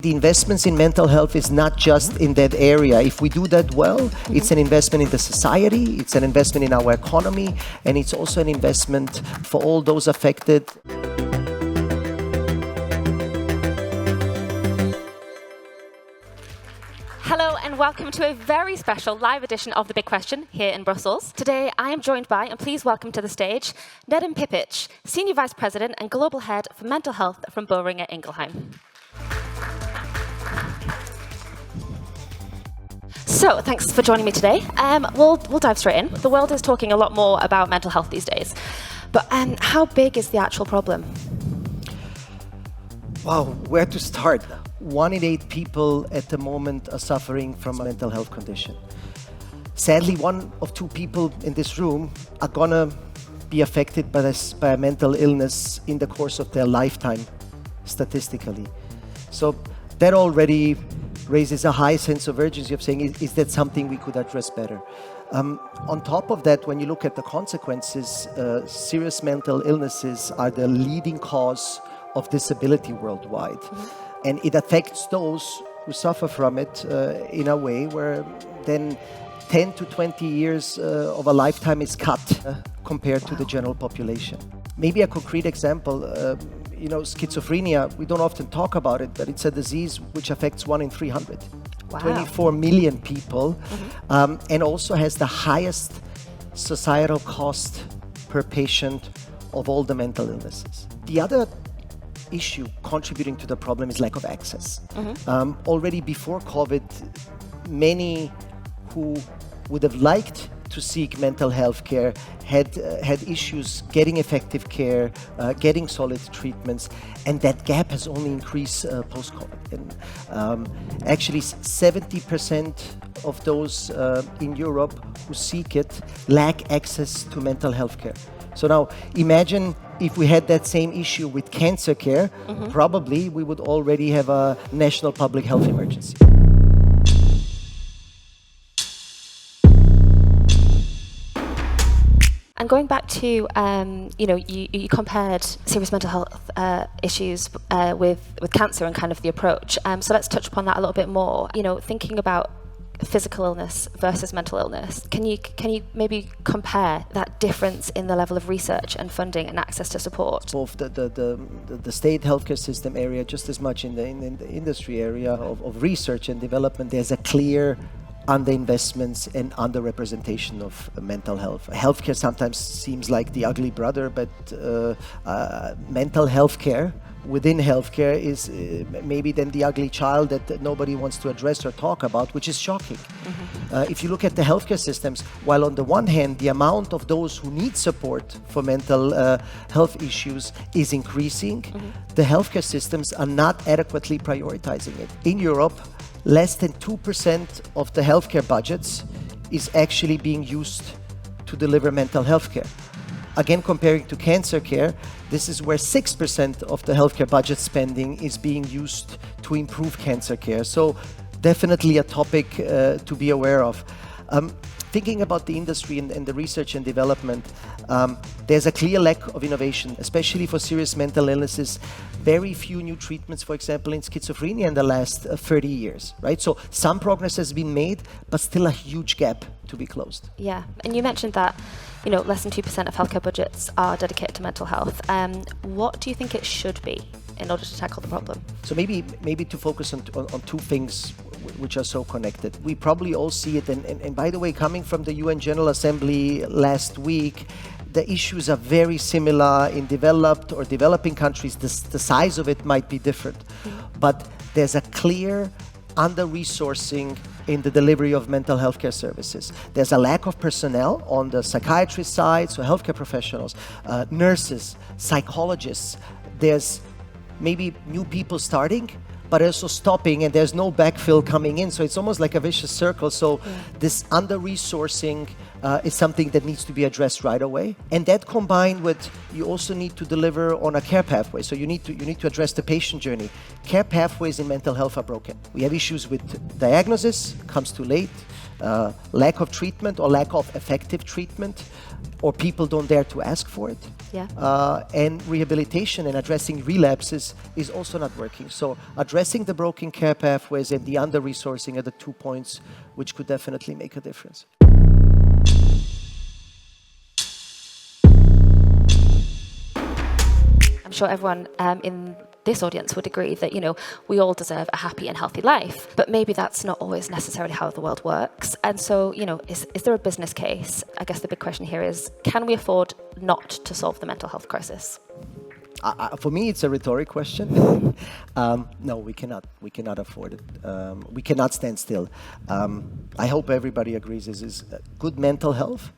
The investments in mental health is not just in that area. If we do that well, it's an investment in the society, it's an investment in our economy, and it's also an investment for all those affected. Hello and welcome to a very special live edition of The Big Question here in Brussels. Today I am joined by, and please welcome to the stage, Nedim Pipic, Senior Vice President and Global Head for Mental Health from Boehringer Ingelheim. So, thanks for joining me today. We'll dive straight in. The world is talking a lot more about mental health these days. But how big is the actual problem? Wow, where to start? 1 in 8 people at the moment are suffering from a mental health condition. Sadly, 1 of 2 people in this room are gonna be affected by a mental illness in the course of their lifetime, statistically. So that already raises a high sense of urgency of saying, is that something we could address better? On top of that, when you look at the consequences, serious mental illnesses are the leading cause of disability worldwide. And it affects those who suffer from it in a way where then 10 to 20 years of a lifetime is cut compared to the general population. Maybe a concrete example, schizophrenia, we don't often talk about it, but it's a disease which affects 1 in 300. Wow. 24 million people, and also has the highest societal cost per patient of all the mental illnesses. The other issue contributing to the problem is lack of access. Already before COVID, many who would have liked to seek mental health care had issues getting effective care, getting solid treatments, and that gap has only increased post-COVID. And actually 70% of those in Europe who seek it lack access to mental health care. So now imagine if we had that same issue with cancer care, probably we would already have a national public health emergency. And going back to, you compared serious mental health issues with cancer and kind of the approach. So let's touch upon that a little bit more. Thinking about physical illness versus mental illness, can you maybe compare that difference in the level of research and funding and access to support? Both the state healthcare system area, just as much in the industry area of research and development, there's a clear underinvestments and underrepresentation of mental health. Healthcare sometimes seems like the ugly brother, but mental health care within healthcare is maybe then the ugly child that nobody wants to address or talk about, which is shocking. If you look at the healthcare systems, while on the one hand the amount of those who need support for mental health issues is increasing, the healthcare systems are not adequately prioritizing it. In Europe, less than 2% of the healthcare budgets is actually being used to deliver mental health care. Again, comparing to cancer care, this is where 6% of the healthcare budget spending is being used to improve cancer care. So definitely a topic to be aware of. Thinking about the industry and the research and development, there's a clear lack of innovation, especially for serious mental illnesses. Very few new treatments, for example, in schizophrenia in the last 30 years, right? So some progress has been made, but still a huge gap to be closed. Yeah, and you mentioned that, less than 2% of healthcare budgets are dedicated to mental health. What do you think it should be in order to tackle the problem? So maybe to focus on 2 things which are so connected. We probably all see it, and by the way, coming from the UN General Assembly last week, the issues are very similar in developed or developing countries. The size of it might be different, but there's a clear under-resourcing in the delivery of mental health care services. There's a lack of personnel on the psychiatrist side, so healthcare professionals, nurses, psychologists. There's maybe new people starting, but also stopping, and there's no backfill coming in. So it's almost like a vicious circle. So this under-resourcing is something that needs to be addressed right away. And that combined with, you also need to deliver on a care pathway. So you need to address the patient journey. Care pathways in mental health are broken. We have issues with diagnosis, comes too late, lack of treatment or lack of effective treatment, or people don't dare to ask for it. Yeah. And rehabilitation and addressing relapses is also not working. So addressing the broken care pathways and the under-resourcing are the 2 points which could definitely make a difference. I'm sure everyone in this audience would agree that, we all deserve a happy and healthy life, but maybe that's not always necessarily how the world works. And so, is there a business case? I guess the big question here is, can we afford not to solve the mental health crisis? For me, it's a rhetoric question. No, we cannot. We cannot afford it. We cannot stand still. I hope everybody agrees is good mental health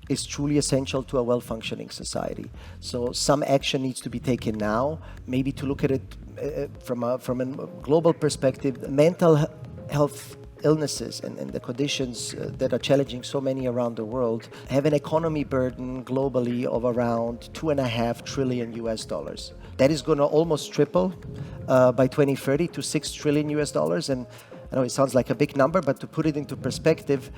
is truly essential to a well-functioning society. So some action needs to be taken now, maybe to look at it from a global perspective. Mental health illnesses and the conditions that are challenging so many around the world have an economy burden globally of around $2.5 trillion. That is going to almost triple by 2030 to $6 trillion. And I know it sounds like a big number, but to put it into perspective,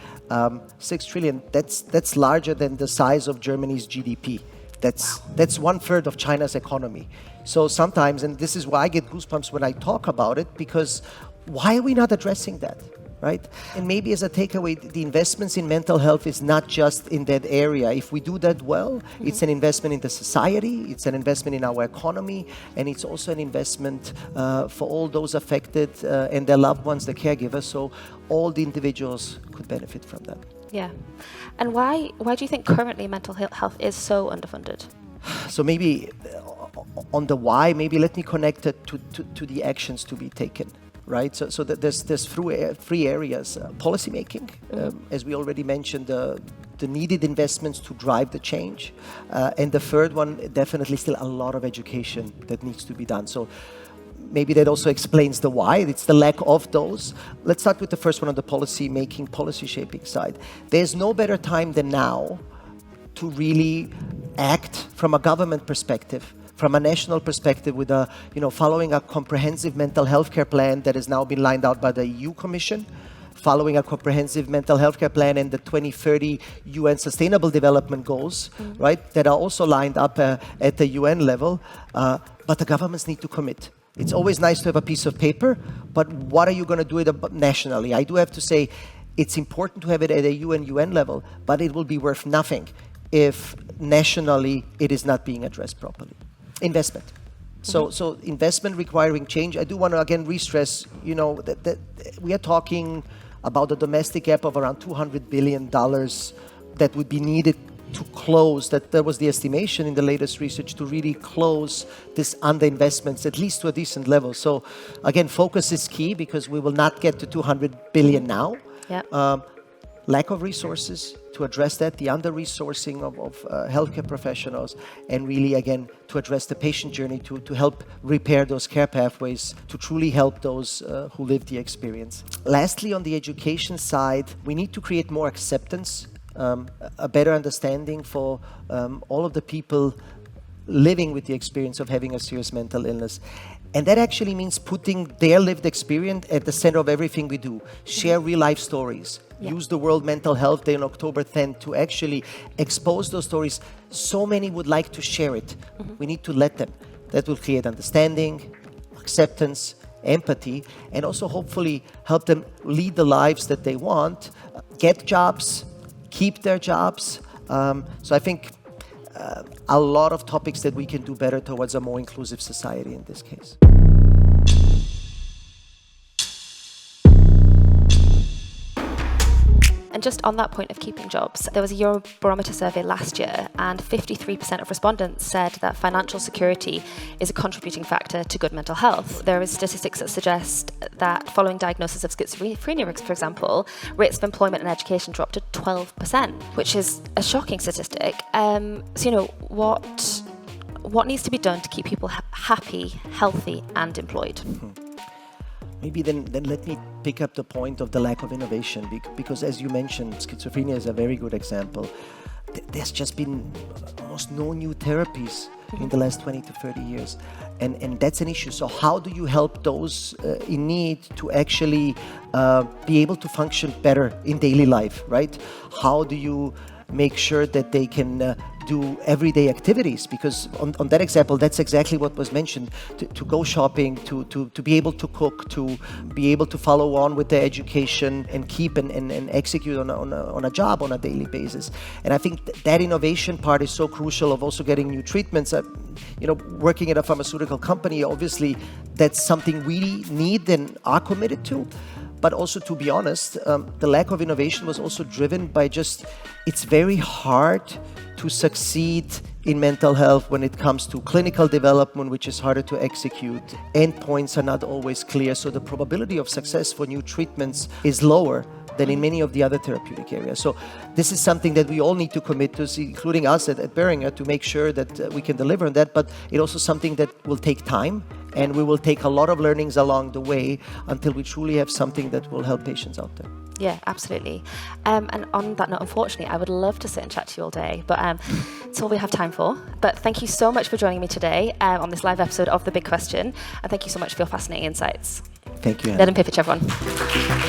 6 trillion, that's larger than the size of Germany's GDP. That's 1/3 of China's economy. So sometimes, and this is why I get goosebumps when I talk about it, because why are we not addressing that, right? And maybe as a takeaway, the investments in mental health is not just in that area. If we do that well, it's an investment in the society, it's an investment in our economy, and it's also an investment for all those affected and their loved ones, the caregivers, so all the individuals could benefit from that. Yeah. And why do you think currently mental health is so underfunded? So maybe on the why, maybe let me connect it to the actions to be taken. Right, so there's three areas: policymaking, as we already mentioned, the needed investments to drive the change, and the third one, definitely still a lot of education that needs to be done. So maybe that also explains the why. It's the lack of those. Let's start with the first one on the policymaking, policy shaping side. There's no better time than now to really act from a government perspective, from a national perspective, with following a comprehensive mental health care plan that has now been lined out by the EU Commission, following a comprehensive mental health care plan and the 2030 UN Sustainable Development Goals, right, that are also lined up at the UN level, but the governments need to commit. It's always nice to have a piece of paper, but what are you going to do it nationally? I do have to say, it's important to have it at a UN level, but it will be worth nothing if nationally it is not being addressed properly. Investment. So investment requiring change. I do want to again re-stress, that we are talking about a domestic gap of around $200 billion that would be needed to close, that there was the estimation in the latest research to really close this underinvestments, at least to a decent level. So again, focus is key because we will not get to 200 billion now. Yep. Lack of resources to address that, the under-resourcing of healthcare professionals, and really, again, to address the patient journey, to help repair those care pathways, to truly help those who live the experience. Lastly, on the education side, we need to create more acceptance, a better understanding for all of the people living with the experience of having a serious mental illness. And that actually means putting their lived experience at the center of everything we do. Share real-life stories. Yeah. Use the World Mental Health Day on October 10th to actually expose those stories. So many would like to share it. We need to let them. That will create understanding, acceptance, empathy, and also hopefully help them lead the lives that they want, get jobs, keep their jobs. So I think a lot of topics that we can do better towards a more inclusive society in this case. And just on that point of keeping jobs, there was a Eurobarometer survey last year, and 53% of respondents said that financial security is a contributing factor to good mental health. There are statistics that suggest that following diagnosis of schizophrenia, for example, rates of employment and education dropped to 12%, which is a shocking statistic. So, what needs to be done to keep people happy, healthy, and employed? Maybe then let me pick up the point of the lack of innovation, because as you mentioned, schizophrenia is a very good example. There's just been almost no new therapies in the last 20 to 30 years. And that's an issue. So how do you help those in need to actually be able to function better in daily life, right? How do you make sure that they can do everyday activities? Because on that example, that's exactly what was mentioned, to go shopping, to be able to cook, to be able to follow on with their education and keep and execute on a job on a daily basis. And I think that innovation part is so crucial, of also getting new treatments. Working at a pharmaceutical company, obviously that's something we need and are committed to. But also, to be honest, the lack of innovation was also driven by it's very hard to succeed in mental health when it comes to clinical development, which is harder to execute. Endpoints are not always clear, so the probability of success for new treatments is lower than in many of the other therapeutic areas. So this is something that we all need to commit to, including us at Boehringer, to make sure that we can deliver on that. But it's also something that will take time, and we will take a lot of learnings along the way until we truly have something that will help patients out there. Yeah, absolutely. And on that note, unfortunately, I would love to sit and chat to you all day, but it's all we have time for. But thank you so much for joining me today on this live episode of The Big Question, and thank you so much for your fascinating insights. Thank you, Nedim Pipic, everyone.